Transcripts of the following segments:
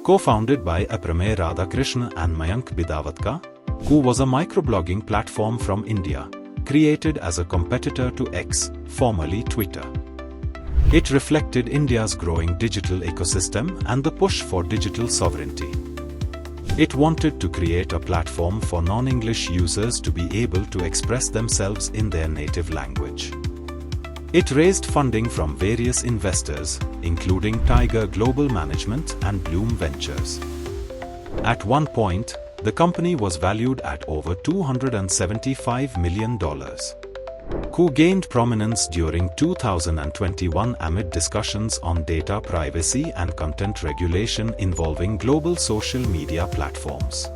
Co-founded by Aprameya Radhakrishna and Mayank Bidavatka, Ku was a microblogging platform from India, created as a competitor to X, formerly Twitter. It reflected India's growing digital ecosystem and the push for digital sovereignty. It wanted to create a platform for non-English users to be able to express themselves in their native language. It raised funding from various investors, including Tiger Global Management and Bloom Ventures. At one point, the company was valued at over $275 million. Ku gained prominence during 2021 amid discussions on data privacy and content regulation involving global social media platforms.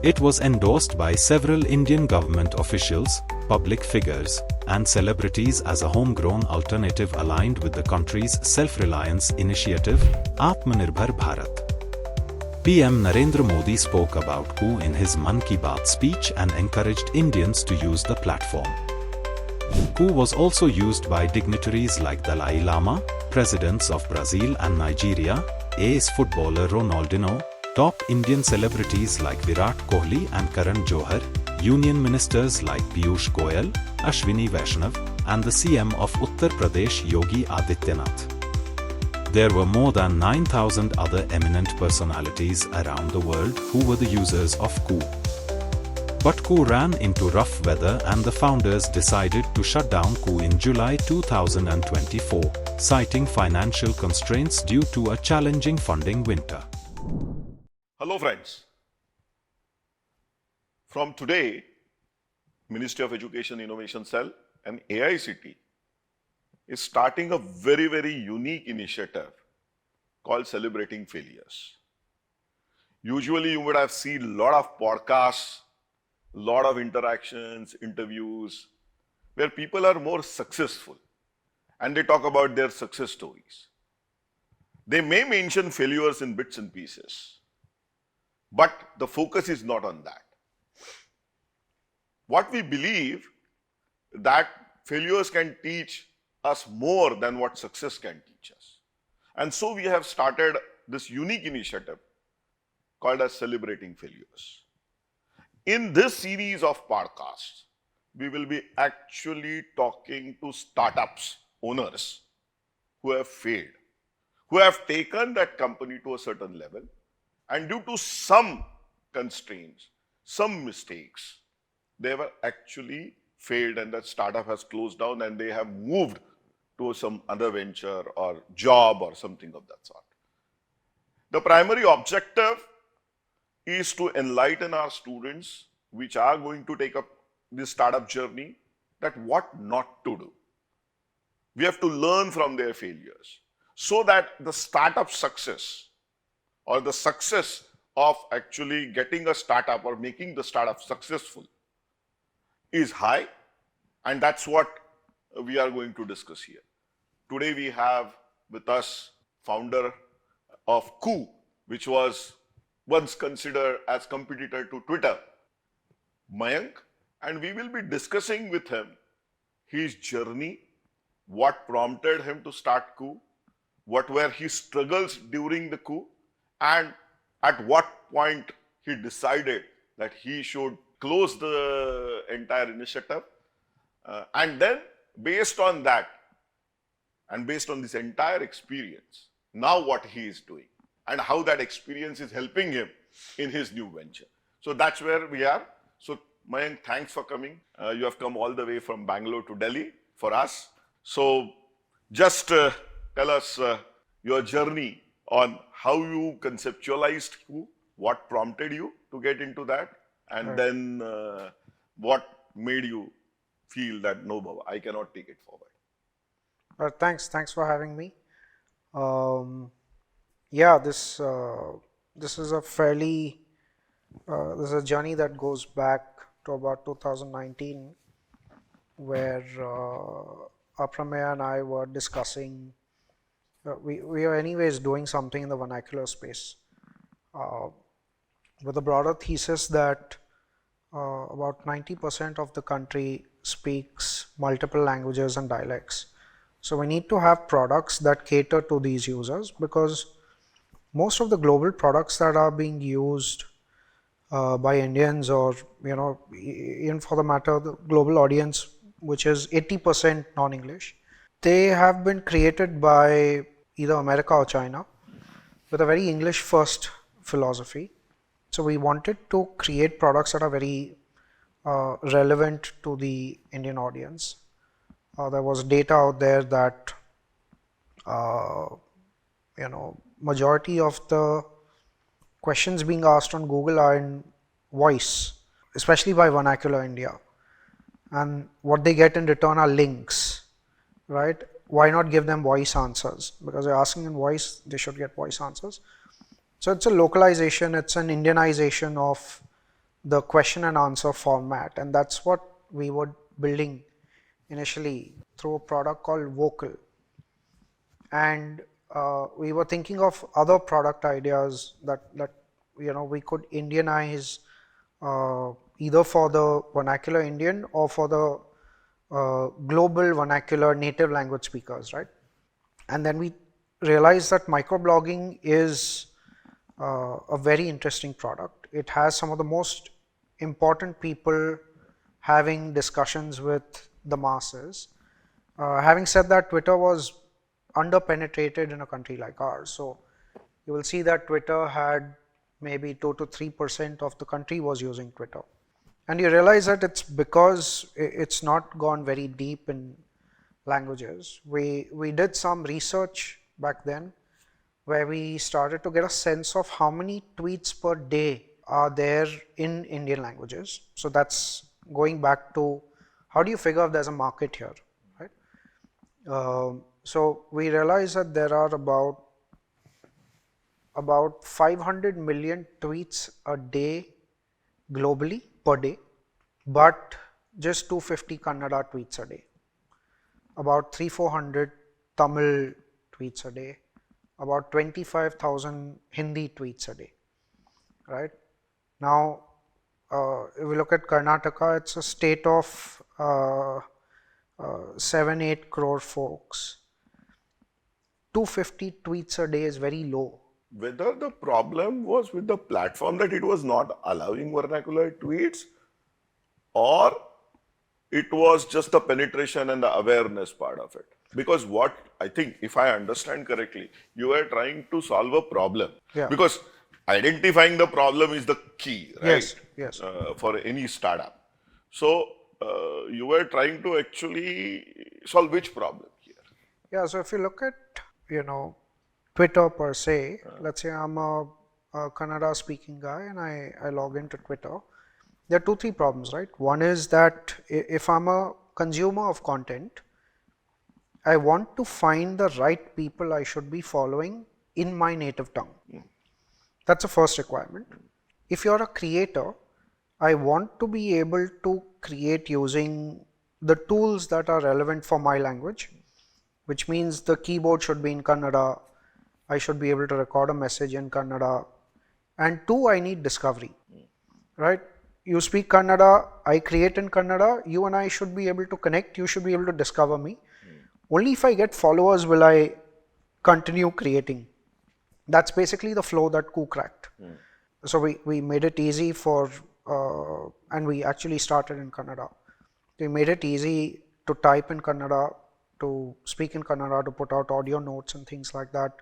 It was endorsed by several Indian government officials, public figures, and celebrities as a homegrown alternative aligned with the country's self-reliance initiative, Atmanirbhar Bharat. PM Narendra Modi spoke about Ku in his Mann Ki Baat speech and encouraged Indians to use the platform. Ku was also used by dignitaries like Dalai Lama, presidents of Brazil and Nigeria, ace footballer Ronaldinho, top Indian celebrities like Virat, Kohli and Karan, Johar, union ministers like Piyush Goyal, Ashwini Vaishnaw, and the CM of Uttar Pradesh Yogi Adityanath. There were more than 9,000 other eminent personalities around the world who were the users of Ku. But Ku ran into rough weather and the founders decided to shut down Ku in July 2024, citing financial constraints due to a challenging funding winter. Hello friends. From today, Ministry of Education Innovation Cell and AICT is starting a very unique initiative called Celebrating Failures. Usually you would have seen a lot of podcasts, a lot of interactions, interviews, where people are more successful and they talk about their success stories. They may mention failures in bits and pieces, but the focus is not on that. What we believe that failures can teach us more than what success can teach us. And so we have started this unique initiative called as Celebrating Failures. In this series of podcasts, we will be actually talking to startups owners who have failed, who have taken that company to a certain level, and due to some constraints, some mistakes, they were actually failed and that startup has closed down and they have moved to some other venture or job or something of that sort. The primary objective is to enlighten our students which are going to take up this startup journey that what not to do. We have to learn from their failures so that the startup success or the success of actually getting a startup or making the startup successful is high, and that's what we are going to discuss here. Today we have with us founder of Ku, which was once considered as competitor to Twitter, Mayank, and we will be discussing with him his journey, what prompted him to start Ku, what were his struggles during the Ku, and at what point he decided that he should close the entire initiative. And then based on that, and based on this entire experience, now what he is doing and how that experience is helping him in his new venture. So that's where we are. So Mayank, thanks for coming. You have come all the way from Bangalore to Delhi for us. So just tell us your journey on how you conceptualized Ku, what prompted you to get into that, and then what made you feel that no, Baba, I cannot take it forward. Thanks for having me. Yeah, this is a fairly this is a journey that goes back to about 2019, where Aprameya and I were discussing. We are anyways doing something in the vernacular space, with a broader thesis that about 90% of the country speaks multiple languages and dialects. So we need to have products that cater to these users, because most of the global products that are being used by Indians, or even for the matter, the global audience, which is 80% non-English, they have been created by either America or China with a very English first philosophy. So we wanted to create products that are very relevant to the Indian audience. There was data out there that majority of the questions being asked on Google are in voice, especially by Vernacular India, and what they get in return are links, right? Why not give them voice answers? Because they're asking in voice, they should get voice answers. So it's a localization, it's an Indianization of the question and answer format, and that's what we were building initially through a product called Vocal. And we were thinking of other product ideas that we could Indianize, either for the vernacular Indian or for the global vernacular native language speakers, right? And then we realized that microblogging is a very interesting product. It has some of the most important people having discussions with the masses. Having said that, Twitter was under-penetrated in a country like ours. So you will see that Twitter had maybe 2 to 3% of the country was using Twitter. And you realize that it's because it's not gone very deep in languages. We did some research back then where we started to get a sense of how many tweets per day are there in Indian languages. So that's going back to how do you figure if there's a market here, right? So we realized that there are about 500 million tweets a day globally per day, but just 250 Kannada tweets a day, about 300-400 Tamil tweets a day, about 25,000 Hindi tweets a day, right? Now, if we look at Karnataka, it's a state of 7-8 crore folks. 250 tweets a day is very low. Whether the problem was with the platform that it was not allowing vernacular tweets, or it was just the penetration and the awareness part of it. Because what I think, if I understand correctly, you are trying to solve a problem. Yeah. Because identifying the problem is the key, right? Yes. For any startup. So you were trying to actually solve which problem here? Yeah, so if you look at, Twitter per se, let's say I'm a Kannada speaking guy and I log into Twitter. There are 2-3 problems, right? One is that if I'm a consumer of content, I want to find the right people I should be following in my native tongue. That's the first requirement. If you're a creator, I want to be able to create using the tools that are relevant for my language, which means the keyboard should be in Kannada. I should be able to record a message in Kannada. And 2, I need discovery, right? You speak Kannada, I create in Kannada, you and I should be able to connect, you should be able to discover me. Only if I get followers will I continue creating. That's basically the flow that Koo cracked. So we made it easy for, and we actually started in Kannada. We made it easy to type in Kannada, to speak in Kannada, to put out audio notes and things like that.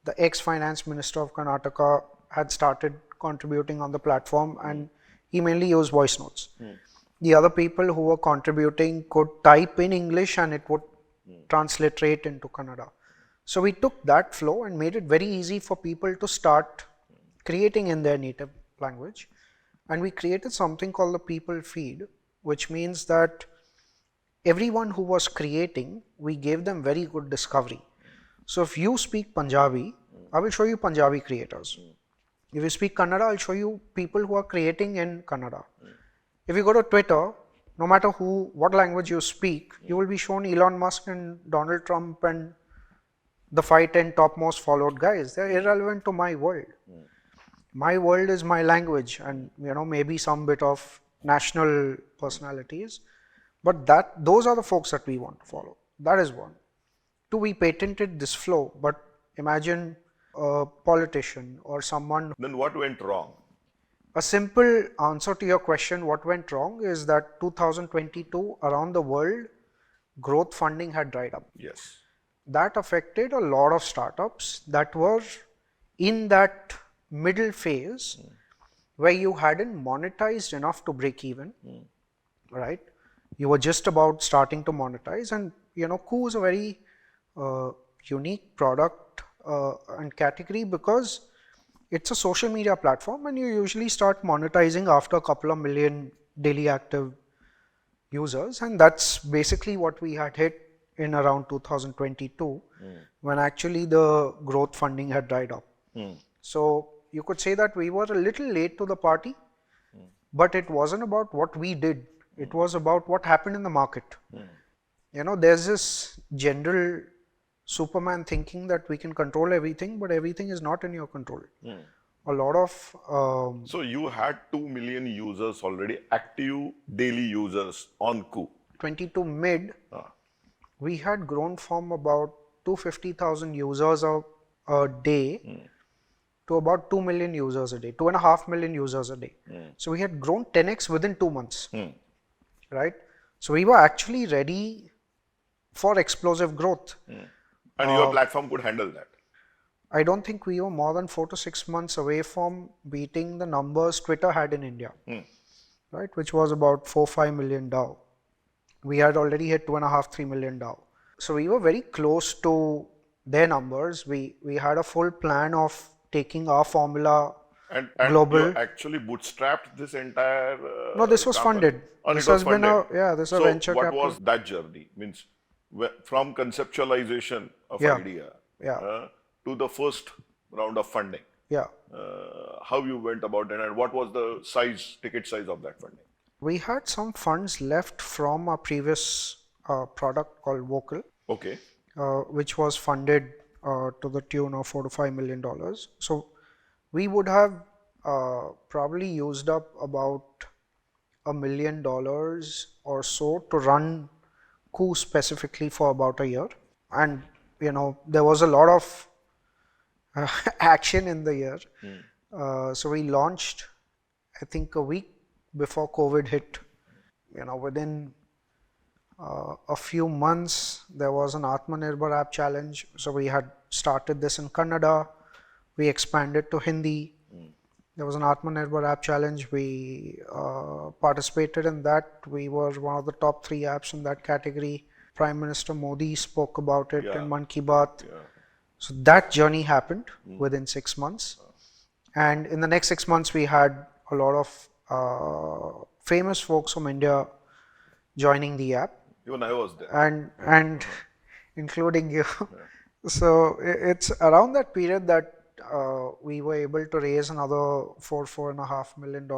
The ex-finance minister of Karnataka had started contributing on the platform, and he mainly used voice notes. The other people who were contributing could type in English and it would transliterate into Kannada. So we took that flow and made it very easy for people to start creating in their native language. And we created something called the people feed, which means that everyone who was creating, we gave them very good discovery. So if you speak Punjabi, I will show you Punjabi creators. If you speak Kannada, I'll show you people who are creating in Kannada. If you go to Twitter, no matter what language you speak, you will be shown Elon Musk and Donald Trump and the 5-10 topmost followed guys. They're irrelevant to my world. My world is my language and maybe some bit of national personalities. But those are the folks that we want to follow. That is one. 2, we patented this flow, but imagine a politician or someone. Then what went wrong? A simple answer to your question, what went wrong, is that 2022 around the world, growth funding had dried up. Yes. That affected a lot of startups that were in that middle phase where you hadn't monetized enough to break even, right? You were just about starting to monetize, and Koo is a very unique product and category because it's a social media platform, and you usually start monetizing after a couple of million daily active users, and that's basically what we had hit in around 2022 when actually the growth funding had dried up. So you could say that we were a little late to the party, but it wasn't about what we did. It was about what happened in the market. There's this general Superman thinking that we can control everything, but everything is not in your control. A lot of... So you had 2 million users already, active daily users on Koo. 22 mid, we had grown from about 250,000 users a day to about 2 million users a day, 2.5 million users a day. So we had grown 10x within 2 months, right? So we were actually ready for explosive growth. And your platform could handle that. I don't think we were more than 4 to 6 months away from beating the numbers Twitter had in India, right? Which was about 4-5 million DAO. We had already hit 2.5-3 million DAO. So we were very close to their numbers. We had a full plan of taking our formula And global. you actually bootstrapped this entire... No, this was company. funded. And This it was has been funded. this is a So venture what capital. was that journey? Means from conceptualization of idea to the first round of funding. Yeah. How you went about it, and what was the ticket size of that funding? We had some funds left from our previous product called Vocal, Okay. which was funded to the tune of $4 to $5 million. So we would have probably used up about $1 million or so to run Koo specifically for about a year. And there was a lot of action in the year. So we launched, I think, a week before COVID hit. Within a few months, there was an Atmanirbhar app challenge. So we had started this in Kannada. We expanded to Hindi. There was an Atmanirbhar app challenge. We participated in that. We were one of the top 3 apps in that category. Prime Minister Modi spoke about it in Mann Ki Baat. So that journey happened within 6 months. And in the next 6 months, we had a lot of famous folks from India joining the app. Even I was there. And including you. So it's around that period that we were able to raise another $4.5 million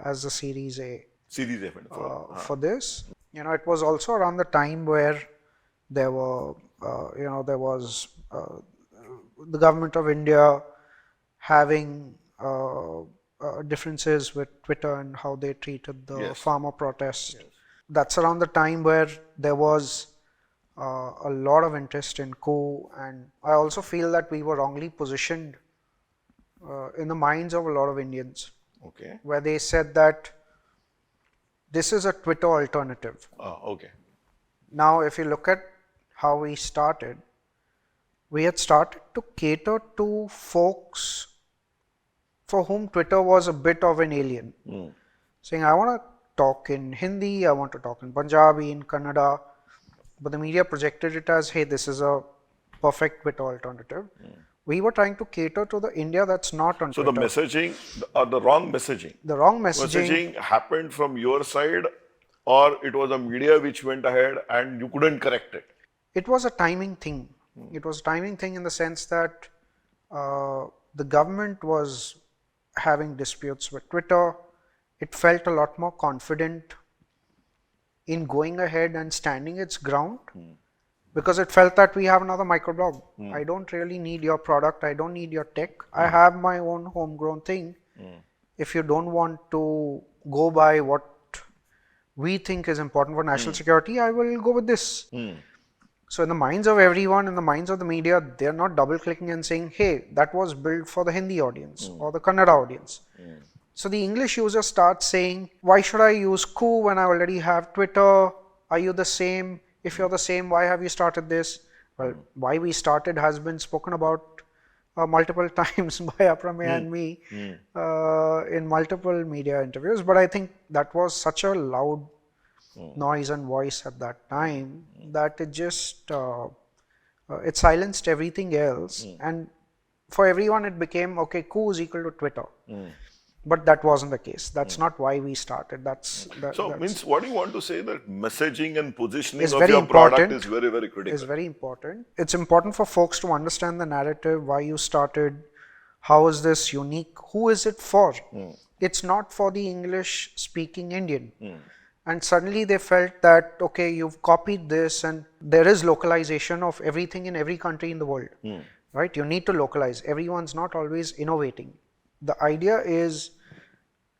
as the Series A. Series A fund for this. It was also around the time where there were, there was the government of India having differences with Twitter and how they treated the farmer protests. That's around the time where there was a lot of interest in Koo, and I also feel that we were wrongly positioned in the minds of a lot of Indians. Okay. Where they said that this is a Twitter alternative. Okay. Now, if you look at how we started, we had started to cater to folks for whom Twitter was a bit of an alien. Saying, I want to talk in Hindi, I want to talk in Punjabi, in Kannada, but the media projected it as, hey, this is a perfect Twitter alternative. We were trying to cater to the India that's not on Twitter. So the messaging, or the wrong messaging. The wrong messaging happened from your side, or it was a media which went ahead and you couldn't correct it? It was a timing thing. It was a timing thing in the sense that the government was having disputes with Twitter. It felt a lot more confident in going ahead and standing its ground because it felt that we have another microblog. I don't really need your product. I don't need your tech. I have my own homegrown thing. If you don't want to go by what we think is important for national security, I will go with this. So in the minds of everyone, in the minds of the media, they're not double clicking and saying, hey, that was built for the Hindi audience or the Kannada audience. So the English user starts saying, why should I use Ku when I already have Twitter? Are you the same? If you're the same, why have you started this? Well, why we started has been spoken about multiple times by Apramya and me in multiple media interviews. But I think that was such a loud noise and voice at that time that it just it silenced everything else, and for everyone it became okay, Ku is equal to Twitter. But that wasn't the case. That's not why we started. That's means what do you want to say, that messaging and positioning is of very your product important. is very, very critical. Is very important. It's important for folks to understand the narrative, why you started, how is this unique, who is it for? It's not for the English speaking Indian. And suddenly they felt that, okay, you've copied this and there is localization of everything in every country in the world, right? You need to localize. Everyone's not always innovating. The idea is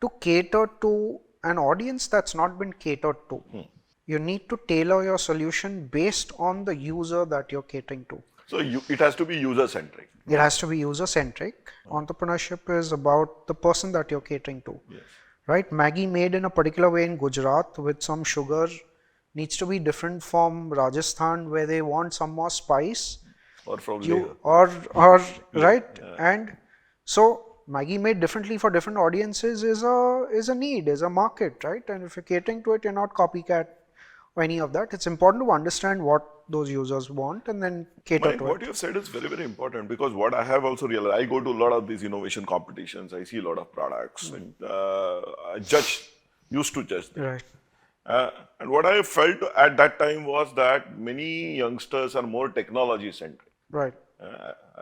to cater to an audience that's not been catered to. You need to tailor your solution based on the user that you're catering to. So it has to be user-centric. It has to be user-centric. Entrepreneurship is about the person that you're catering to. Yes. Right? Maggie made in a particular way in Gujarat with some sugar needs to be different from Rajasthan where they want some more spice. Or from Right? And so Maggie made differently for different audiences is a need, is a market, right? And if you're catering to it, you're not copycat or any of that. It's important to understand what those users want and then cater to what it. you've said is very, very important, because what I have also realized, I go to a lot of these innovation competitions, I see a lot of products, and I used to judge them. Right. And what I felt at that time was that many youngsters are more technology centric. Right.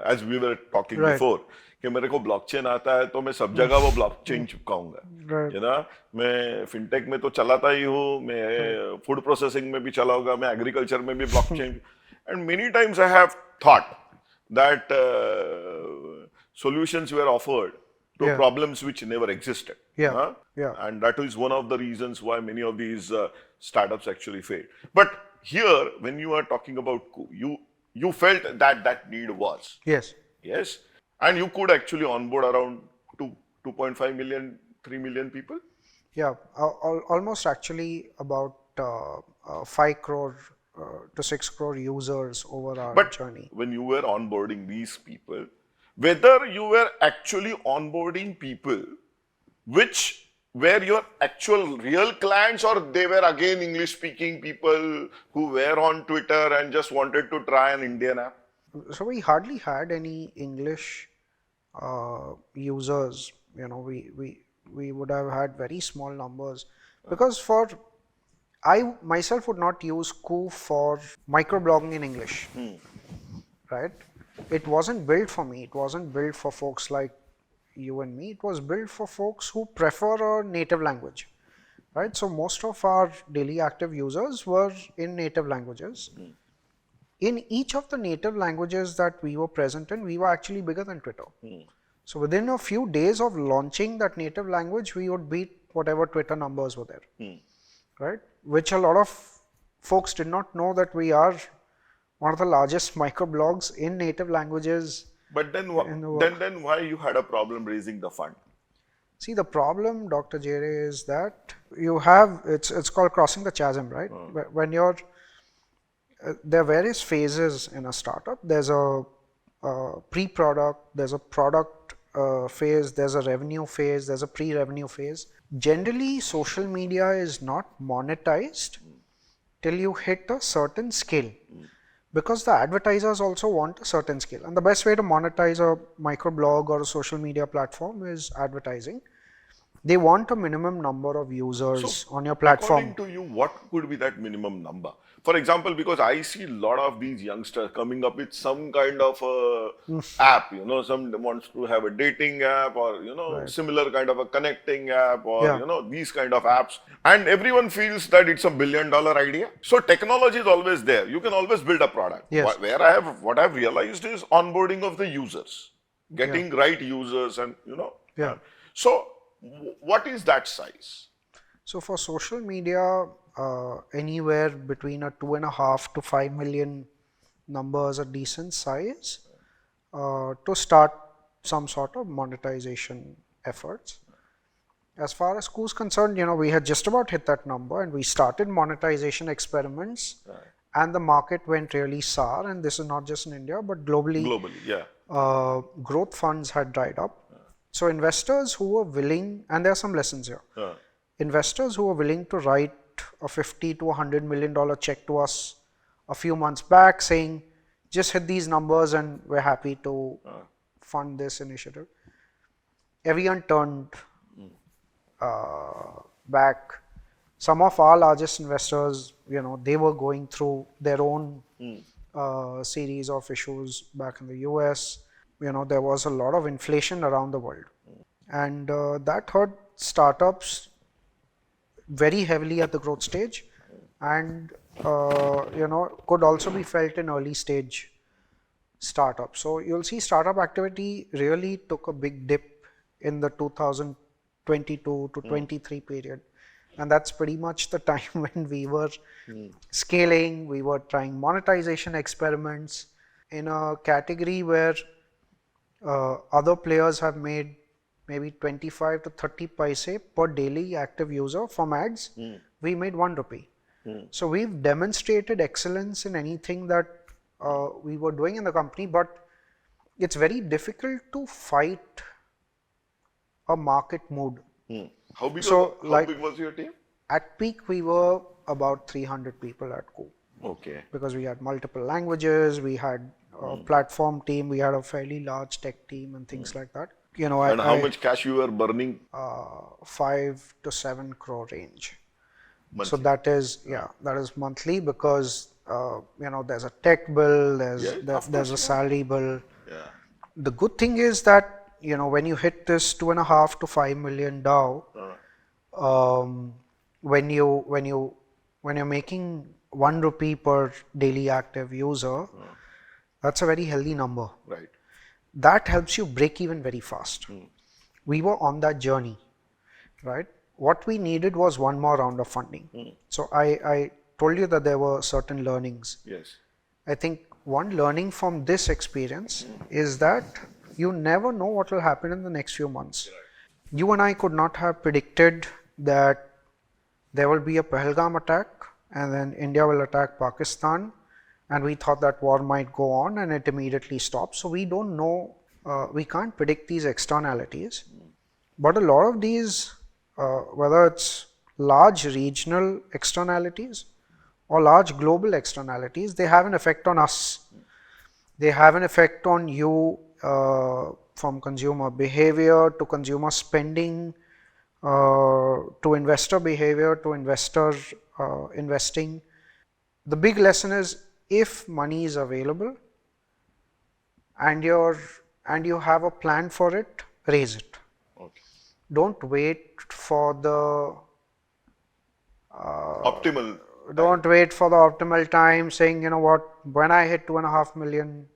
As we were talking Right. before, कि मेरे को blockchain आता है तो मैं सब जगह वो ब्लॉकचेन चिपकाऊंगा, Right. है ना? मैं फिनटेक में तो चलाता ही हूँ, मैं फूड प्रोसेसिंग में भी चलाऊंगा, मैं एग्रीकल्चर में भी blockchain. And many times I have thought that solutions were offered to Yeah. problems which never existed. Yeah. Huh? Yeah. And that is one of the reasons why many of these startups actually failed. But here, when you are talking about Ku, you felt that need was. Yes. Yes. And you could actually onboard around 2.5 million, 3 million people? Yeah, almost actually about 5 crore to 6 crore users over our journey. When you were onboarding these people, whether you were actually onboarding people which were your actual real clients, or they were again English speaking people who were on Twitter and just wanted to try an Indian app? So we hardly had any English users. You know, we would have had very small numbers, because I myself would not use Ku for microblogging in English, right? It wasn't built for me. It wasn't built for folks like you and me. It was built for folks who prefer a native language, right? So most of our daily active users were in native languages. In each of the native languages that we were present in, we were actually bigger than Twitter. So within a few days of launching that native language, we would beat whatever Twitter numbers were there, right? Which a lot of folks did not know, that we are one of the largest microblogs in native languages. But then why you had a problem raising the fund? See, the problem, Dr. Jere, is that you have, it's called crossing the chasm, right? When you're, there are various phases in a startup. There's a pre-product, there's a product phase, there's a revenue phase, there's a pre-revenue phase. Generally, social media is not monetized till you hit a certain scale, because the advertisers also want a certain scale. And the best way to monetize a microblog or a social media platform is advertising. They want a minimum number of users on your platform. According to you, what could be that minimum number? For example, because I see a lot of these youngsters coming up with some kind of app, you know, some wants to have a dating app, or, you know, similar kind of a connecting app, or, you know, these kind of apps. And everyone feels that it's $1 billion idea. So technology is always there. You can always build a product. Yes. What I've realized is onboarding of the users, getting right users, and, you know. So what is that size? So for social media, anywhere between a 2.5 to 5 million numbers, a decent size, to start some sort of monetization efforts. As far as schools concerned, we had just about hit that number, and we started monetization experiments, and the market went really sour. And this is not just in India, but globally. Globally, yeah. Growth funds had dried up. So investors who were willing, and there are some lessons here. Investors who were willing to write a $50 to $100 million check to us a few months back, saying, just hit these numbers and we're happy to fund this initiative. Everyone turned back. Some of our largest investors, they were going through their own series of issues back in the US. There was a lot of inflation around the world, and that hurt startups very heavily at the growth stage, and could also be felt in early stage startups. So you'll see startup activity really took a big dip in the 2022 to 23 period, and that's pretty much the time when we were scaling, we were trying monetization experiments in a category where other players have made maybe 25 to 30 paise per daily active user from ads. We made 1 rupee. So we've demonstrated excellence in anything that we were doing in the company, but it's very difficult to fight a market mood. How big was your team? At peak, we were about 300 people at Co. Okay. Because we had multiple languages, we had a platform team, we had a fairly large tech team and things like that. And how much cash you were burning? 5 to 7 crore range. Monthly. So that is monthly, because there's a tech bill, there's a salary bill. Yeah. The good thing is that when you hit this 2.5 to 5 million DAO, when you're making 1 rupee per daily active user, that's a very healthy number. Right. That helps you break even very fast. We were on that journey, right? What we needed was one more round of funding. So I told you that there were certain learnings. Yes. I think one learning from this experience is that you never know what will happen in the next few months. You and I could not have predicted that there will be a Pahalgam attack and then India will attack Pakistan, and we thought that war might go on and it immediately stopped. So we don't know, we can't predict these externalities, but a lot of these, whether it's large regional externalities or large global externalities, they have an effect on us. They have an effect on you, from consumer behavior to consumer spending, to investor behavior, to investor investing. The big lesson is, if money is available and you have a plan for it, raise it. Okay. Don't wait for the Optimal. Don't wait for the optimal time, saying, when I hit 2.5 million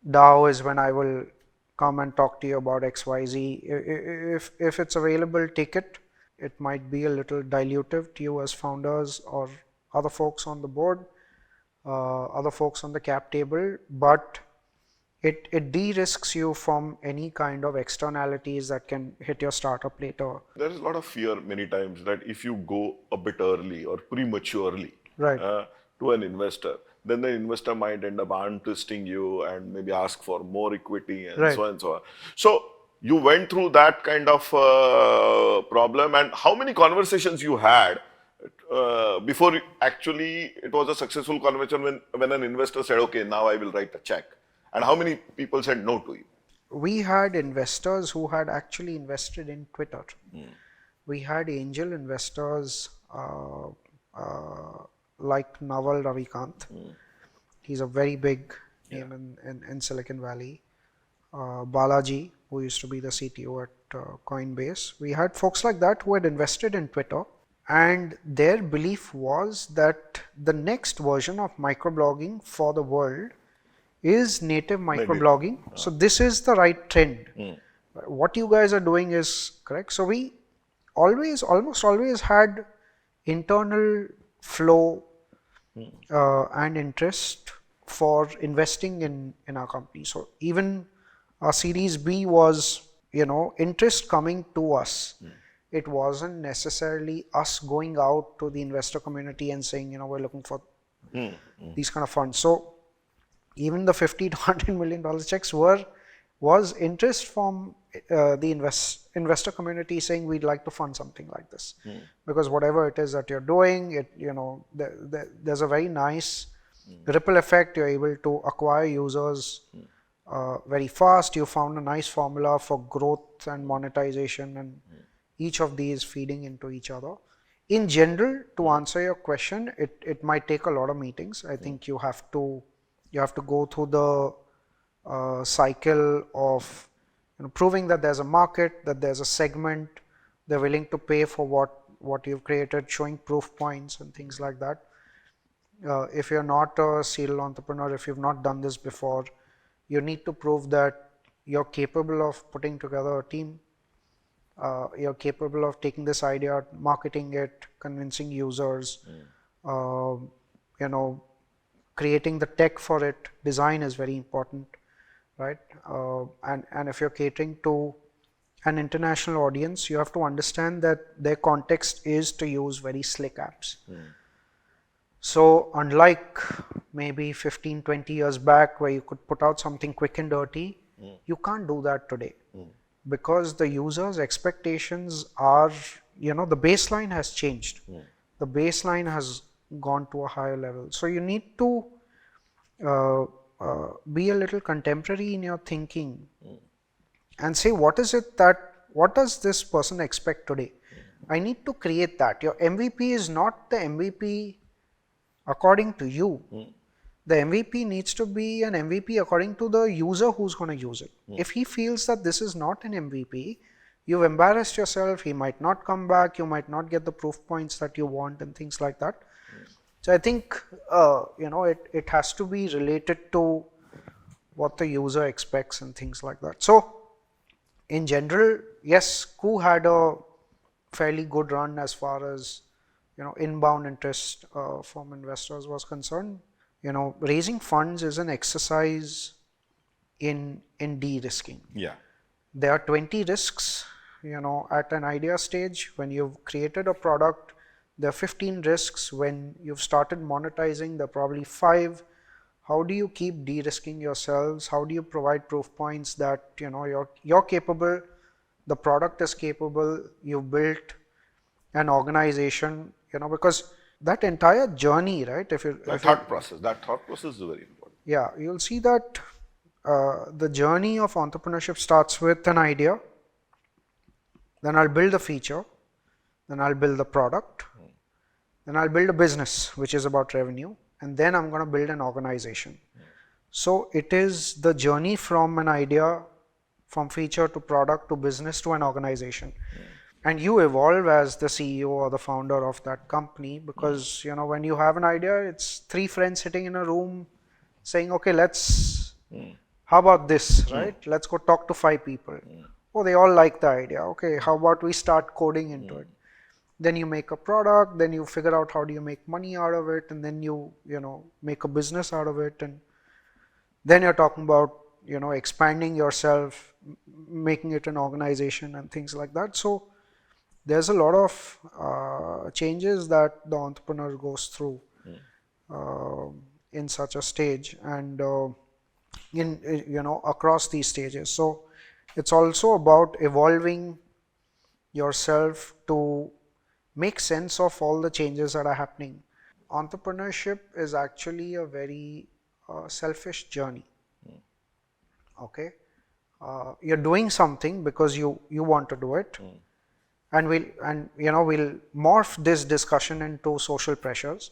DAO is when I will come and talk to you about XYZ. If it's available, take it. It might be a little dilutive to you as founders or other folks on the board, other folks on the cap table, but it de-risks you from any kind of externalities that can hit your startup later. There is a lot of fear many times that if you go a bit early or prematurely to an investor, then the investor might end up arm twisting you and maybe ask for more equity and so on and so on. So you went through that kind of problem, and how many conversations you had before actually it was a successful conversation when an investor said, okay, now I will write a check? And how many people said no to you? We had investors who had actually invested in Twitter. We had angel investors like Naval Ravikant. He's a very big name in Silicon Valley. Balaji, who used to be the CTO at Coinbase. We had folks like that who had invested in Twitter, and their belief was that the next version of microblogging for the world is native microblogging. So this is the right trend. What you guys are doing is correct. So we almost always had internal flow and interest for investing in our company. So even our Series B was, interest coming to us. It wasn't necessarily us going out to the investor community and saying, we're looking for these kind of funds. So even the $50 to $100 million checks was interest from the investor community saying we'd like to fund something like this, because whatever it is that you're doing, there's a very nice ripple effect. You're able to acquire users very fast. You found a nice formula for growth and monetization, and each of these feeding into each other. In general, to answer your question, it might take a lot of meetings. I think you have to go through the cycle of proving that there's a market, that there's a segment, they're willing to pay for what you've created, showing proof points and things like that. If you're not a serial entrepreneur, if you've not done this before, you need to prove that you're capable of putting together a team. You're capable of taking this idea, marketing it, convincing users, creating the tech for it. Design is very important, right? And if you're catering to an international audience, you have to understand that their context is to use very slick apps. So unlike maybe 15, 20 years back where you could put out something quick and dirty, you can't do that today. Because the user's expectations are, the baseline has changed. The baseline has gone to a higher level. So you need to be a little contemporary in your thinking and say, what does this person expect today? I need to create that. Your MVP is not the MVP according to you. The MVP needs to be an MVP according to the user who's going to use it. If he feels that this is not an MVP, you've embarrassed yourself, he might not come back, you might not get the proof points that you want and things like that. So I think, it has to be related to what the user expects and things like that. So in general, yes, Coup had a fairly good run as far as, inbound interest from investors was concerned. Raising funds is an exercise in de-risking. Yeah. There are 20 risks, at an idea stage. When you've created a product, there are 15 risks. When you've started monetizing, there are probably 5. How do you keep de-risking yourselves? How do you provide proof points that, you're capable, the product is capable, you've built an organization, because that entire journey, right? That thought process is very important. Yeah, you'll see that the journey of entrepreneurship starts with an idea, then I'll build a feature, then I'll build the product, then I'll build a business, which is about revenue, and then I'm going to build an organization. So it is the journey from an idea, from feature to product to business to an organization. And you evolve as the CEO or the founder of that company, because when you have an idea, it's 3 friends sitting in a room saying, okay, how about this, right? Let's go talk to 5 people. Oh, they all like the idea. Okay, how about we start coding into it? Then you make a product, then you figure out how do you make money out of it, and then you make a business out of it, and then you're talking about expanding yourself, making it an organization and things like that. So there's a lot of changes that the entrepreneur goes through in such a stage, and across these stages. So it's also about evolving yourself to make sense of all the changes that are happening. Entrepreneurship is actually a very selfish journey. Okay, you're doing something because you want to do it. And we'll morph this discussion into social pressures.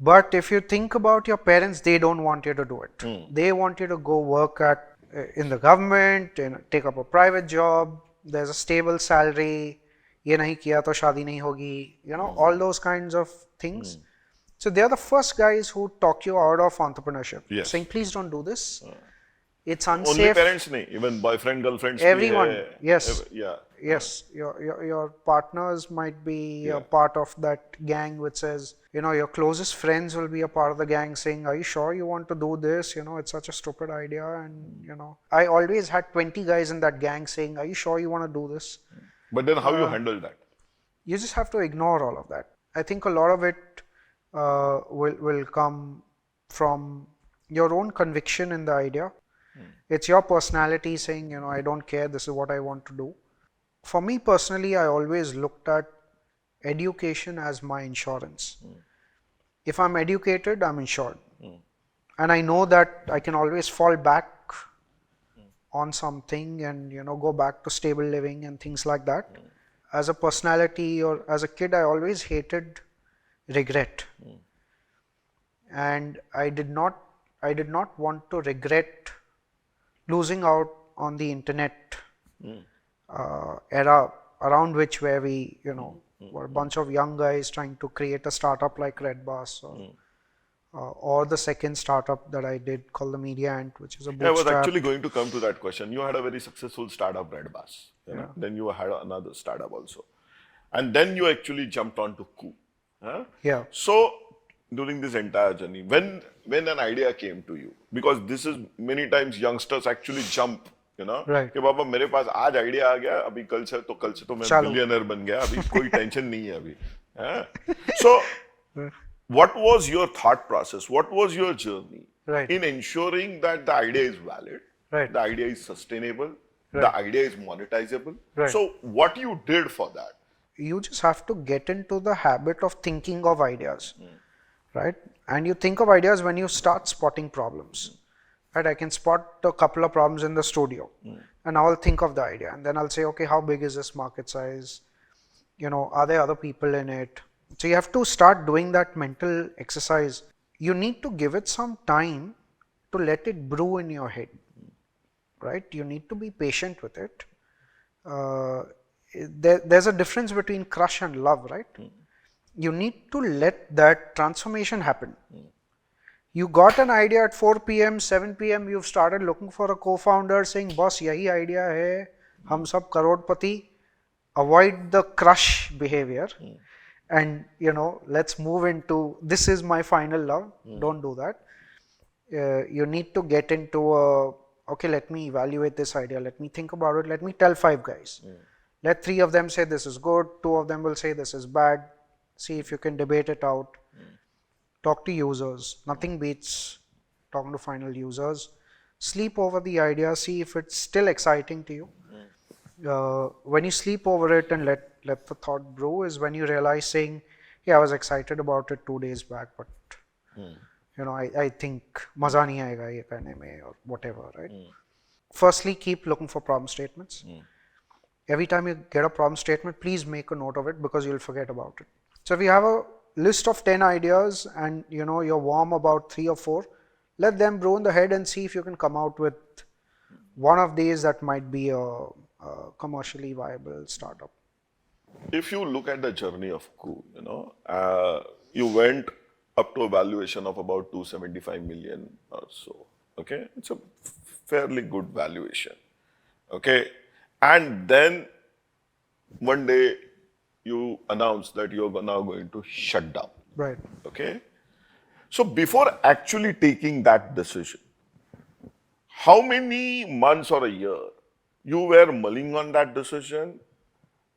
But if you think about your parents, they don't want you to do it. They want you to go work in the government, take up a private job. There's a stable salary. ये नहीं किया तो शादी नहीं होगी. All those kinds of things. So they are the first guys who talk you out of entrepreneurship, saying, please don't do this. it's Only unsafe. parents nahi, even boyfriend, girlfriends. Everyone, Bhi hai. yes. Yeah. Yes, your partners might be a Yeah. part of that gang which says, your closest friends will be a part of the gang saying, are you sure you want to do this? It's such a stupid idea. And, I always had 20 guys in that gang saying, are you sure you want to do this? But then how you handle that? You just have to ignore all of that. I think a lot of it will come from your own conviction in the idea. It's your personality saying, I don't care, this is what I want to do. For me personally, I always looked at education as my insurance. If I'm educated, I'm insured. And I know that I can always fall back on something and, go back to stable living and things like that. As a personality or as a kid, I always hated regret. And I did not want to regret losing out on the internet era around which where we were a bunch of young guys trying to create a startup like Redbus or the second startup that I did called the Media Ant, which is a bootstrap. I was actually going to come to that question. You had a very successful startup, Redbus. Then you had another startup also. And then you actually jumped onto Coup. Huh? Yeah. So during this entire journey, when an idea came to you, because this is many times youngsters actually jump, Right. कि बाबा मेरे पास आज idea आ गया, अभी कल से तो मैं चालू. बिलियनर बन गया, अभी कोई टेंशन नहीं है अभी. So what was your thought process? What was your journey in ensuring that the idea is valid, the idea is sustainable, the idea is monetizable? So what you did for that? You just have to get into the habit of thinking of ideas, right? And you think of ideas when you start spotting problems, right? I can spot a couple of problems in the studio and I will think of the idea and then I'll say, okay, how big is this market size? Are there other people in it? So you have to start doing that mental exercise. You need to give it some time to let it brew in your head, right? You need to be patient with it. There's a difference between crush and love, right? You need to let that transformation happen. You got an idea at 4 p.m., 7 p.m., you've started looking for a co-founder saying, boss, yahi idea hai, hum sab karodpati. Avoid the crush behavior and, let's move into, this is my final love. Don't do that. You need to get into okay, let me evaluate this idea. Let me think about it. Let me tell 5 guys. Let 3 of them say this is good. 2 of them will say this is bad. See if you can debate it out. Talk to users. Nothing beats talking to final users. Sleep over the idea. See if it's still exciting to you. When you sleep over it and let the thought brew is when you realize saying, yeah, I was excited about it 2 days back, but I think maza nahi aayega ye karne mein or whatever, right? Firstly, keep looking for problem statements. Every time you get a problem statement, please make a note of it because you'll forget about it. So if you have a list of 10 ideas and you're warm about 3 or 4, let them brew in the head and see if you can come out with one of these that might be a commercially viable startup. If you look at the journey of Coup, you went up to a valuation of about 275 million or so. Okay, it's a fairly good valuation. Okay, and then one day you announce that you're now going to shut down. Right. Okay, so before actually taking that decision, how many months or a year you were mulling on that decision,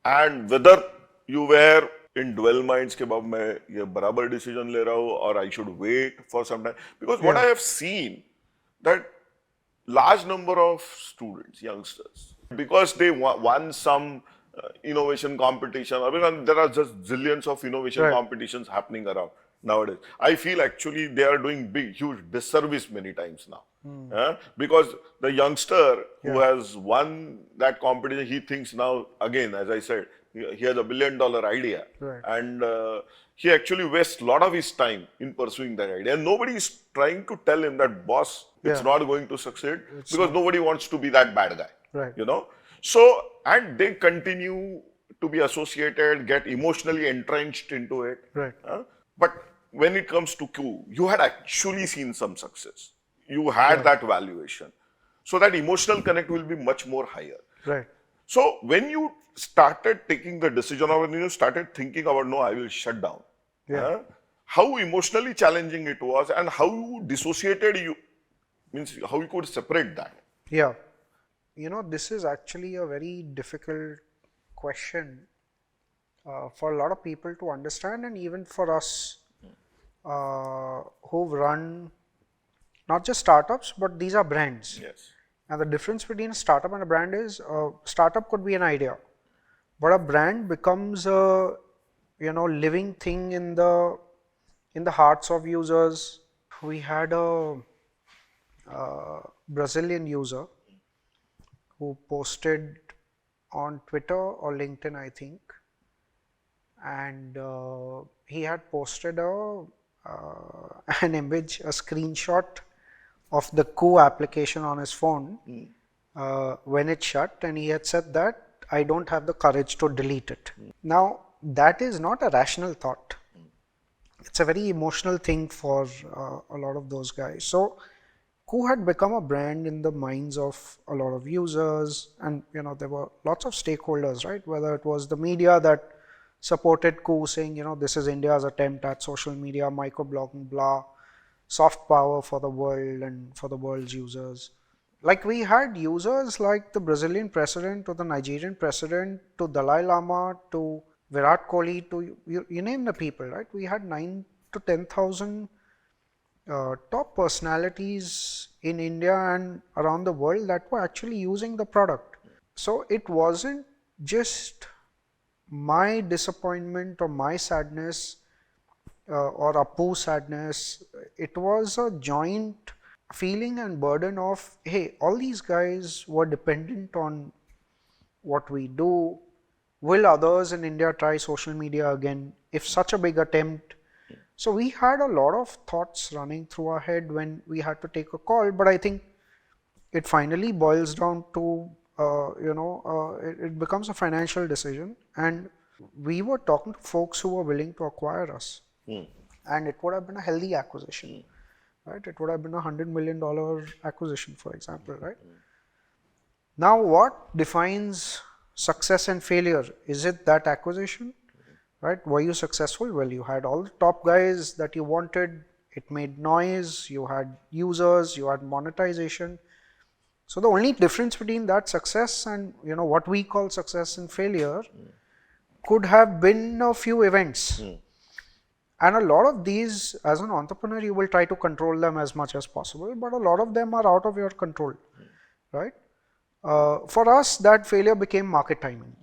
and whether you were in dual minds ke baab main ye barabar decision le raha hu or I should wait for some time? Because what I have seen that large number of students, youngsters, because they won some innovation competition, or because there are just zillions of innovation competitions happening around nowadays. I feel actually they are doing big, huge disservice many times now. Because the youngster who has won that competition, he thinks now, again, as I said, he has $1 billion idea. And he actually wastes a lot of his time in pursuing that idea. And nobody is trying to tell him that, boss, it's not going to succeed, because nobody wants to be that bad guy. So, and they continue to be associated, get emotionally entrenched into it. But when it comes to Q, you had actually seen some success. You had that valuation. So that emotional connect will be much more higher. Right. So when you started taking the decision, or when you started thinking about, no, I will shut down, Yeah. how emotionally challenging it was, and how you dissociated, you means how you could separate that. Yeah. This is actually a very difficult question for a lot of people to understand, and even for us who've run not just startups, but these are brands. Yes. And the difference between a startup and a brand is startup could be an idea, but a brand becomes a living thing in the hearts of users. We had a Brazilian user who posted on Twitter or LinkedIn, I think, and he had posted an image, a screenshot of the Coup application on his phone when it shut, and he had said that I don't have the courage to delete it. Now, that is not a rational thought. It's a very emotional thing for a lot of those guys. So, Coup had become a brand in the minds of a lot of users, and there were lots of stakeholders, right? Whether it was the media that supported Coup, saying this is India's attempt at social media, microblogging, blah, soft power for the world and for the world's users. Like we had users like the Brazilian president to the Nigerian president to Dalai Lama to Virat Kohli to you name the people, right? We had 9 to 10,000 top personalities in India and around the world that were actually using the product. So it wasn't just my disappointment or my sadness or Apu's sadness. It was a joint feeling and burden of, hey, all these guys were dependent on what we do. Will others in India try social media again? If such a big attempt. So we had a lot of thoughts running through our head when we had to take a call, but I think it finally boils down to, it becomes a financial decision, and we were talking to folks who were willing to acquire us, and it would have been a healthy acquisition, right? It would have been $100 million acquisition, for example, right? Now, what defines success and failure? Is it that acquisition? Right? Were you successful? Well, you had all the top guys that you wanted. It made noise. You had users. You had monetization. So the only difference between that success and what we call success and failure could have been a few events. And a lot of these, as an entrepreneur, you will try to control them as much as possible, but a lot of them are out of your control, right? For us, that failure became market timing,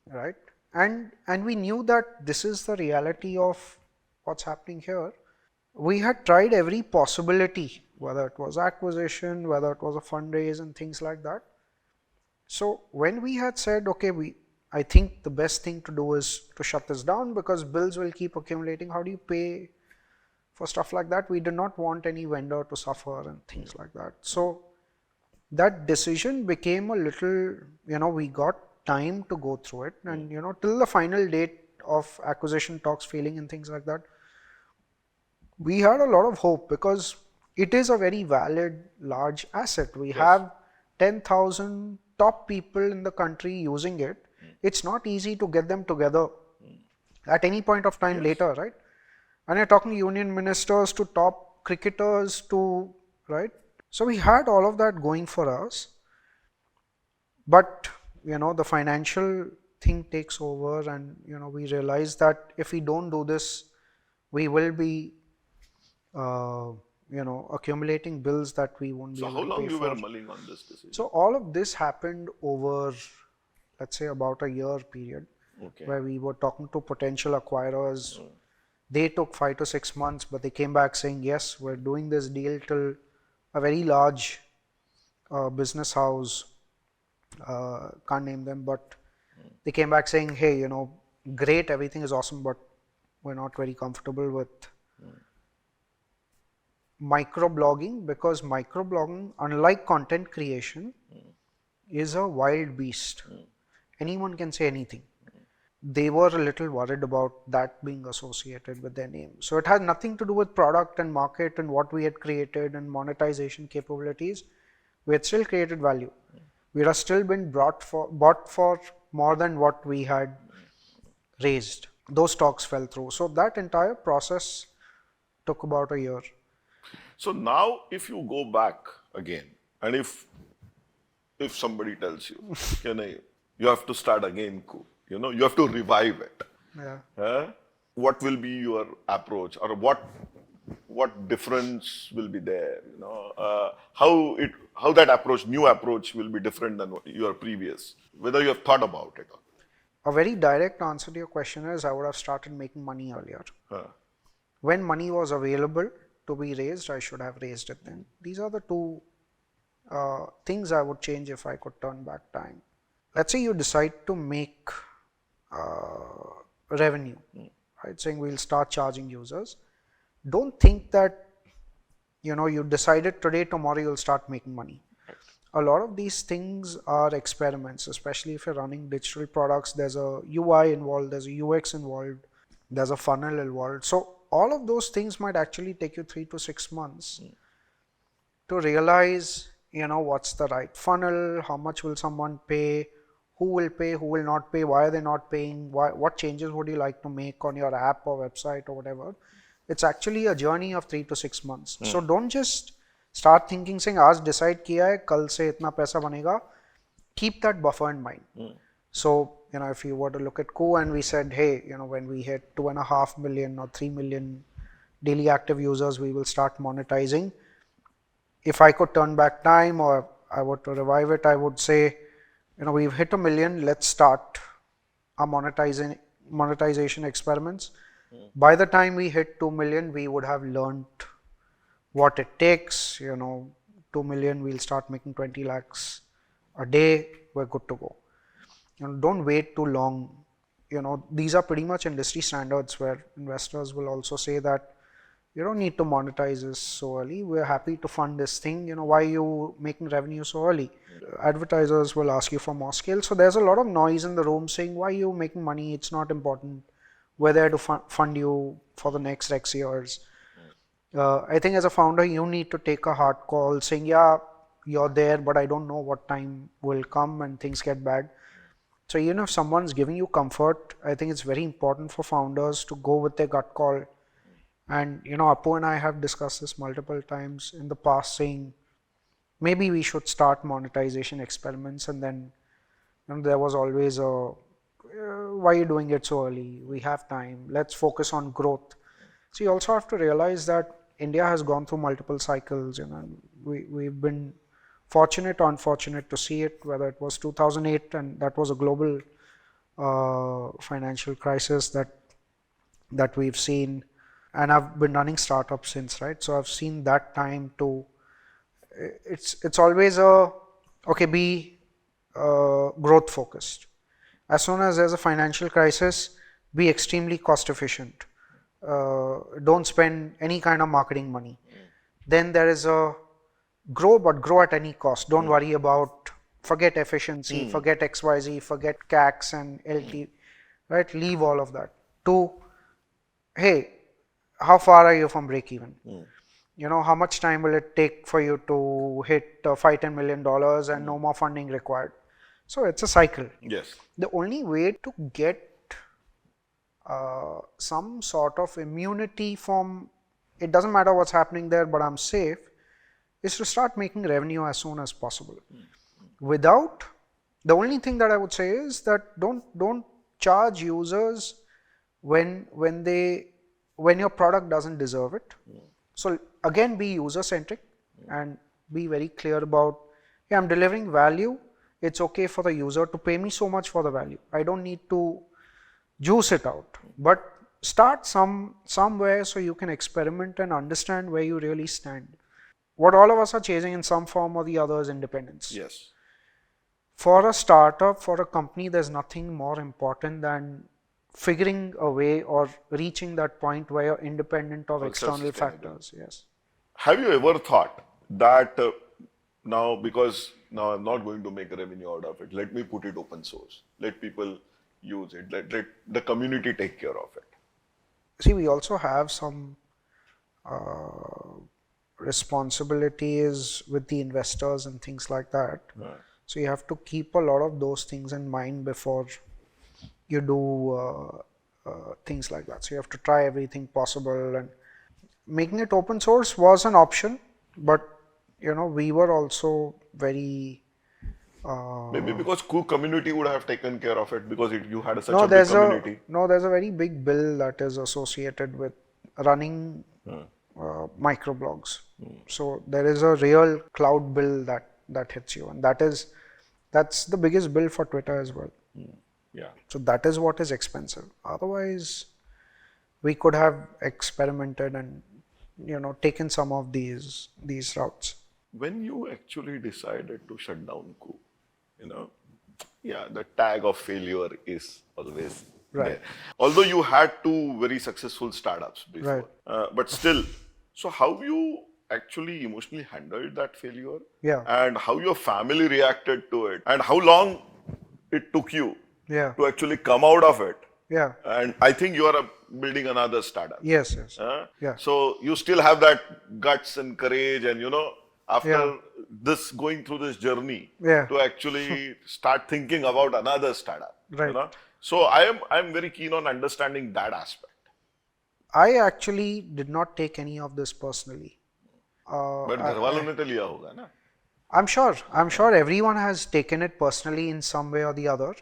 right? And we knew that this is the reality of what's happening here. We had tried every possibility, whether it was acquisition, whether it was a fundraise and things like that. So when we had said, okay, I think the best thing to do is to shut this down because bills will keep accumulating. How do you pay for stuff like that? We did not want any vendor to suffer and things like that. So that decision became a little, we got time to go through it, and till the final date of acquisition talks failing and things like that, we had a lot of hope because it is a very valid large asset. We have 10,000 top people in the country using it. It's not easy to get them together at any point of time later, right? And you're talking union ministers to top cricketers to, right? So we had all of that going for us, but the financial thing takes over, and we realize that if we don't do this, we will be accumulating bills that we won't be able to pay for. So how long you were mulling on this decision? So all of this happened over, let's say, about a year period, where we were talking to potential acquirers. They took 5 to 6 months, but they came back saying, yes, we're doing this deal till a very large business house, can't name them, but they came back saying, hey, great, everything is awesome, but we're not very comfortable with microblogging, because microblogging, unlike content creation, is a wild beast. Anyone can say anything. They were a little worried about that being associated with their name. So it had nothing to do with product and market and what we had created and monetization capabilities. we had still created value. We had still been bought for more than what we had raised. Those stocks fell through. So that entire process took about a year. So now, if you go back again, and if somebody tells you, you have to start again, you have to revive it. Yeah. What will be your approach, or what difference will be there? How that new approach will be different than your previous. Whether you have thought about it. A very direct answer to your question is I would have started making money earlier. When money was available to be raised, I should have raised it then. These are the two things I would change if I could turn back time. Let's say you decide to make revenue, right? Saying we'll start charging users. Don't think that you decided today, tomorrow you'll start making money. A lot of these things are experiments, especially if you're running digital products. There's a UI involved, there's a UX involved, there's a funnel involved. So all of those things might actually take you 3 to 6 months to realize, what's the right funnel, how much will someone pay, who will not pay, why are they not paying, what changes would you like to make on your app or website or whatever. It's actually a journey of 3 to 6 months. So don't just start thinking, saying, आज decide किया है, कल से इतना पैसा बनेगा. Keep that buffer in mind. So, if you were to look at Ko and we said, hey, when we hit 2.5 million or 3 million daily active users, we will start monetizing. If I could turn back time or I were to revive it, I would say, we've hit 1 million, let's start our monetization experiments. By the time we hit 2 million, we would have learned what it takes. 2 million, we'll start making 20 lakhs a day, we're good to go. Don't wait too long. These are pretty much industry standards where investors will also say that you don't need to monetize this so early. We're happy to fund this thing. Why are you making revenue so early? Advertisers will ask you for more scale. So there's a lot of noise in the room saying, why are you making money? It's not important. We're there to fund you for the next X years. I think as a founder, you need to take a hard call saying, yeah, you're there, but I don't know what time will come and things get bad. So even if someone's giving you comfort, I think it's very important for founders to go with their gut call. And, Apu and I have discussed this multiple times in the past, saying maybe we should start monetization experiments. And then there was always why are you doing it so early? We have time. Let's focus on growth. So you also have to realize that India has gone through multiple cycles. We've been fortunate or unfortunate to see it, whether it was 2008 and that was a global financial crisis that we've seen. And I've been running startups since, right? So I've seen that time too. It's always be growth focused. As soon as there's a financial crisis, be extremely cost efficient. Don't spend any kind of marketing money. Then there is a grow, but grow at any cost. Don't worry about, forget efficiency, forget XYZ, forget CACs and LT, right? Leave all of that. 2, hey, how far are you from break even? How much time will it take for you to hit $5-10 million and no more funding required? So it's a cycle. Yes. The only way to get some sort of immunity from, it doesn't matter what's happening there, but I'm safe, is to start making revenue as soon as possible. Without, the only thing that I would say is that don't charge users when your product doesn't deserve it. So again, be user centric and be very clear about, yeah, I'm delivering value. It's okay for the user to pay me so much for the value. I don't need to juice it out, but start somewhere so you can experiment and understand where you really stand. What all of us are chasing in some form or the other is independence. Yes. For a startup, for a company, there's nothing more important than figuring a way or reaching that point where you're independent of external factors. Yes. Have you ever thought that because now I'm not going to make a revenue out of it, let me put it open source, let people use it, let the community take care of it? See, we also have some responsibility is with the investors and things like that. Right. So you have to keep a lot of those things in mind before you do things like that. So you have to try everything possible, and making it open source was an option, but we were also very Maybe because Cook community would have taken care of it because you had such no, a big there's community. there's a very big bill that is associated with running microblogs. So there is a real cloud bill that hits you, and that's the biggest bill for Twitter as well. Yeah. So that is what is expensive. Otherwise, we could have experimented and taken some of these routes. When you actually decided to shut down Cook, yeah, the tag of failure is always Right. there. Although you had two very successful startups before, but still, so how you actually emotionally handled that failure, Yeah. and how your family reacted to it, and how long it took you Yeah. to actually come out of it. Yeah. And I think you are building another startup. Yes. Yeah. So you still have that guts and courage, and after Yeah. this going through this journey, Yeah. to actually start thinking about another startup. Right. So I'm very keen on understanding that aspect. I actually did not take any of this personally. But घर वालों ने तो लिया होगा ना? I'm sure everyone has taken it personally in some way or the other,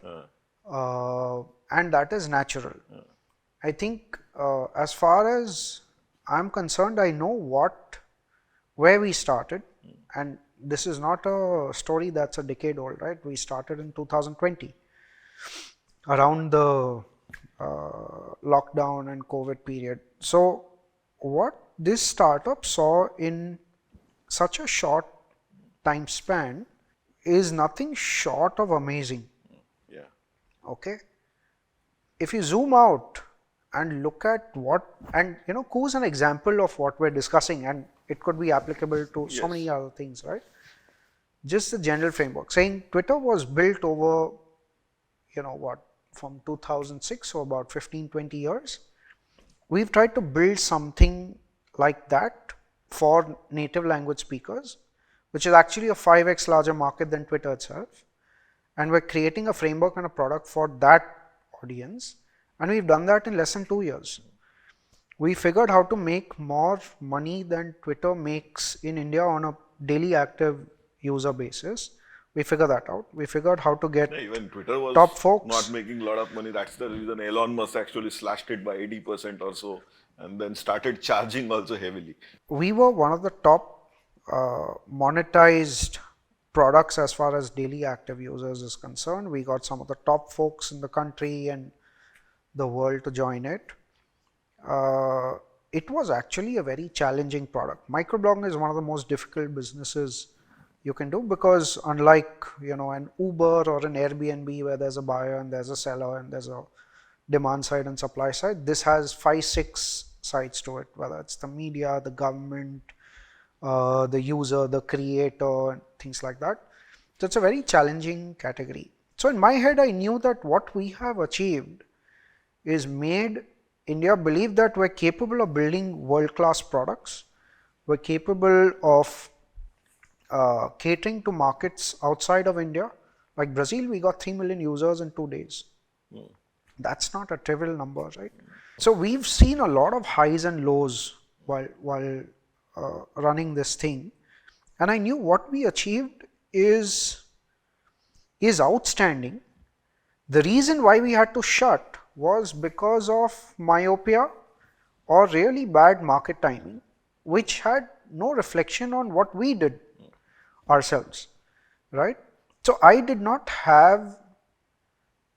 and that is natural. I think as far as I'm concerned, I know where we started, and this is not a story that's a decade old, right? We started in 2020, around the lockdown and COVID period. So what this startup saw in such a short time span is nothing short of amazing. Yeah. Okay. If you zoom out and look at Koo is an example of what we're discussing, and it could be applicable to so many other things, right? Just the general framework, saying Twitter was built over, from 2006, so about 15-20 years. We've tried to build something like that for native language speakers, which is actually a 5x larger market than Twitter itself. And we're creating a framework and a product for that audience. And we've done that in less than 2 years. We figured how to make more money than Twitter makes in India on a daily active user basis. We figured that out. We figured how to get even Twitter was top folks not making a lot of money. That's the reason Elon Musk actually slashed it by 80% or so, and then started charging also heavily. We were one of the top monetized products as far as daily active users is concerned. We got some of the top folks in the country and the world to join it. It was actually a very challenging product. Microblogging is one of the most difficult businesses you can do, because unlike an Uber or an Airbnb where there's a buyer and there's a seller and there's a demand side and supply side, this has 5-6 sides to it, whether it's the media, the government, the user, the creator, and things like that. So it's a very challenging category. So in my head, I knew that what we have achieved is made India believe that we're capable of building world-class products. We're capable of catering to markets outside of India. Like Brazil, we got 3 million users in 2 days. That's not a trivial number, right? So we've seen a lot of highs and lows while running this thing. And I knew what we achieved is outstanding. The reason why we had to shut was because of myopia or really bad market timing, which had no reflection on what we did ourselves, right? So I did not have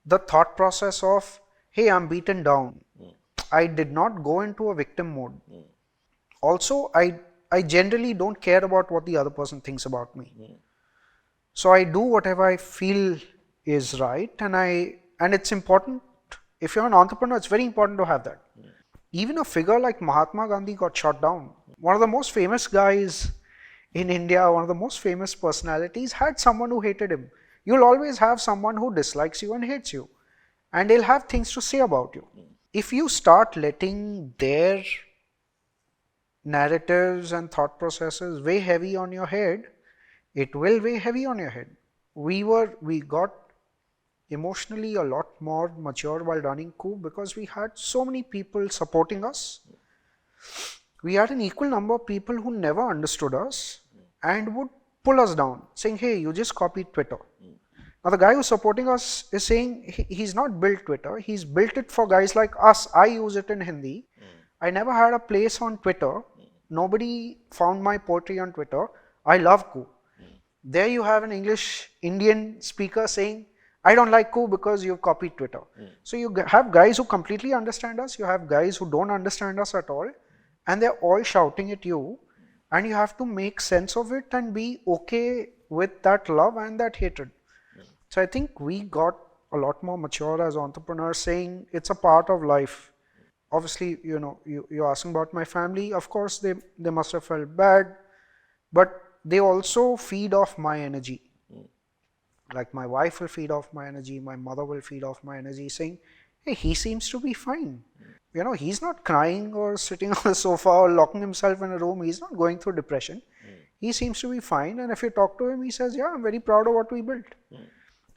the thought process of, hey, I'm beaten down. I did not go into a victim mode. Also, I generally don't care about what the other person thinks about me. So I do whatever I feel is right, and it's important. If you're an entrepreneur, it's very important to have that. Even a figure like Mahatma Gandhi got shot down. One of the most famous guys in India, one of the most famous personalities, had someone who hated him. You'll always have someone who dislikes you and hates you, and they'll have things to say about you. If you start letting their narratives and thought processes weigh heavy on your head, it will weigh heavy on your head. We got emotionally a lot more mature while running coup because we had so many people supporting us. We had an equal number of people who never understood us and would pull us down, saying, hey, you just copied Twitter. Now, the guy who's supporting us is saying he's not built Twitter, he's built it for guys like us. I use it in Hindi. I never had a place on Twitter. Nobody found my poetry on Twitter. I love Coup. There you have an English Indian speaker saying, I don't like Coup because you've copied Twitter. So you have guys who completely understand us, you have guys who don't understand us at all, and they're all shouting at you, and you have to make sense of it and be okay with that love and that hatred. So I think we got a lot more mature as entrepreneurs, saying it's a part of life. Obviously, you're asking about my family. Of course, they must have felt bad, but they also feed off my energy. Like my wife will feed off my energy, my mother will feed off my energy, saying, hey, he seems to be fine. He's not crying or sitting on the sofa or locking himself in a room. He's not going through depression. He seems to be fine. And if you talk to him, he says, yeah, I'm very proud of what we built.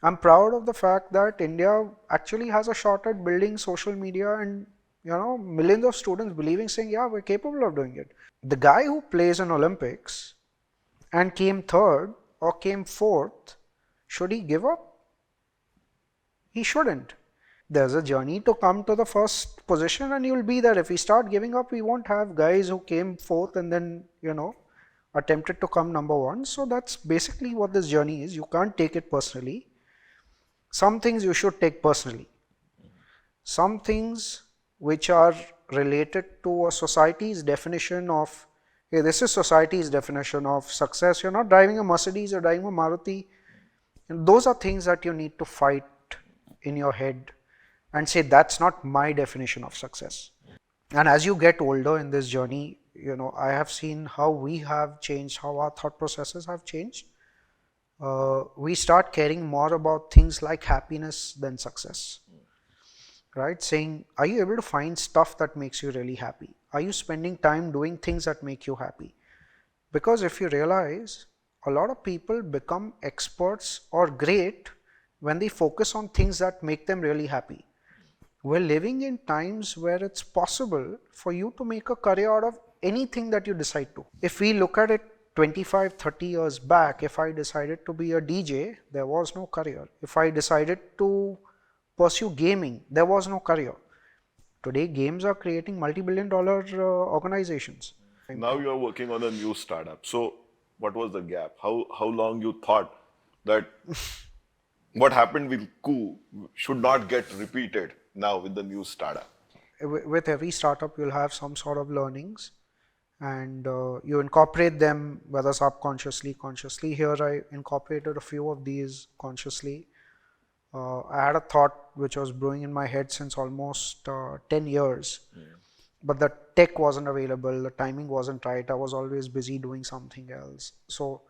I'm proud of the fact that India actually has a shot at building social media and, millions of students believing, saying, yeah, we're capable of doing it. The guy who plays in Olympics and came third or came fourth, should he give up? He shouldn't. There's a journey to come to the first position and you'll be there. If we start giving up, we won't have guys who came fourth and then, attempted to come number one. So that's basically what this journey is. You can't take it personally. Some things you should take personally. Some things which are related to a society's definition of, hey, this is society's definition of success. You're not driving a Mercedes, you're driving a Maruti. And those are things that you need to fight in your head and say, that's not my definition of success. And as you get older in this journey, I have seen how we have changed, how our thought processes have changed. We start caring more about things like happiness than success, right? Saying, are you able to find stuff that makes you really happy? Are you spending time doing things that make you happy? Because if you realize, a lot of people become experts or great when they focus on things that make them really happy. We're living in times where it's possible for you to make a career out of anything that you decide to. If we look at it 25, 30 years back, if I decided to be a DJ, there was no career. If I decided to pursue gaming, there was no career. Today, games are creating multi-billion-dollar organizations. Now you are working on a new startup. So what was the gap? How long you thought that what happened with Coup should not get repeated now with the new startup? With every startup, you'll have some sort of learnings and you incorporate them, whether subconsciously, consciously. Here I incorporated a few of these consciously. I had a thought which was brewing in my head since almost 10 years, but the tech wasn't available, the timing wasn't right, I was always busy doing something else. So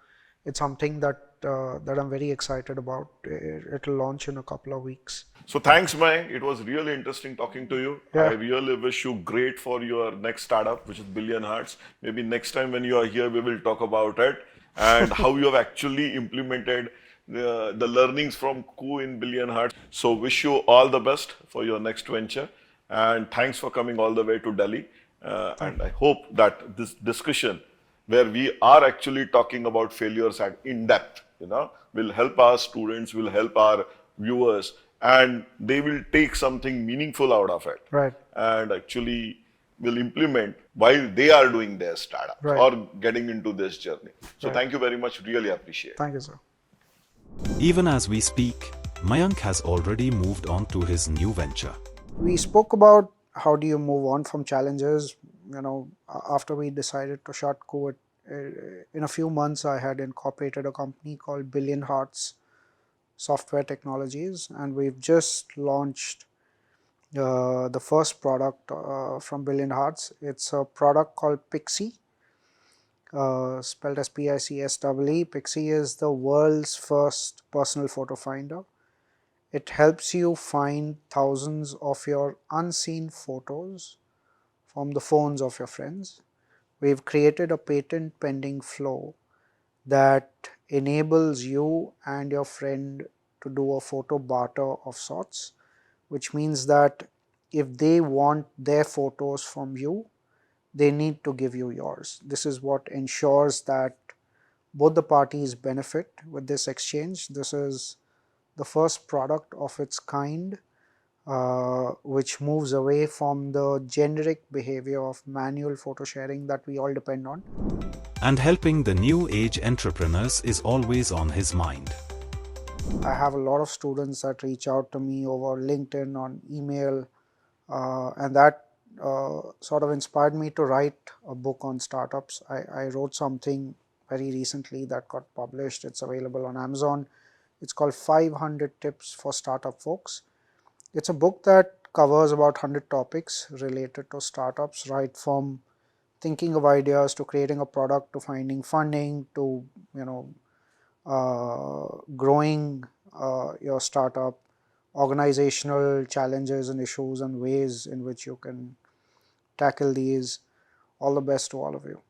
it's something that I'm very excited about. It'll launch in a couple of weeks. So thanks, Mayank. It was really interesting talking to you. Yeah. I really wish you great for your next startup, which is Billion Hearts. Maybe next time when you are here, we will talk about it and how you have actually implemented the learnings from Coup in Billion Hearts. So wish you all the best for your next venture. And thanks for coming all the way to Delhi. And I hope that this discussion, where we are actually talking about failures at in depth, will help our students, will help our viewers, and they will take something meaningful out of it. Right. And actually will implement while they are doing their startup or getting into this journey. So thank you very much. Really appreciate it. Thank you, sir. Even as we speak, Mayank has already moved on to his new venture. We spoke about how do you move on from challenges. After we decided to shut Coup, in a few months I had incorporated a company called Billion Hearts Software Technologies, and we've just launched the first product from Billion Hearts. It's a product called Pixie, spelled as P-I-C-S-E-E. Pixie is the world's first personal photo finder. It helps you find thousands of your unseen photos from the phones of your friends. we've created a patent pending flow that enables you and your friend to do a photo barter of sorts, which means that if they want their photos from you, they need to give you yours. This is what ensures that both the parties benefit with this exchange. This is the first product of its kind, which moves away from the generic behavior of manual photo sharing that we all depend on. And helping the new age entrepreneurs is always on his mind. I have a lot of students that reach out to me over LinkedIn, on email, and that sort of inspired me to write a book on startups. I wrote something very recently that got published. It's available on Amazon. It's called 500 Tips for Startup Folks. It's a book that covers about 100 topics related to startups, right from thinking of ideas to creating a product to finding funding to growing your startup, organizational challenges and issues and ways in which you can tackle these. All the best to all of you.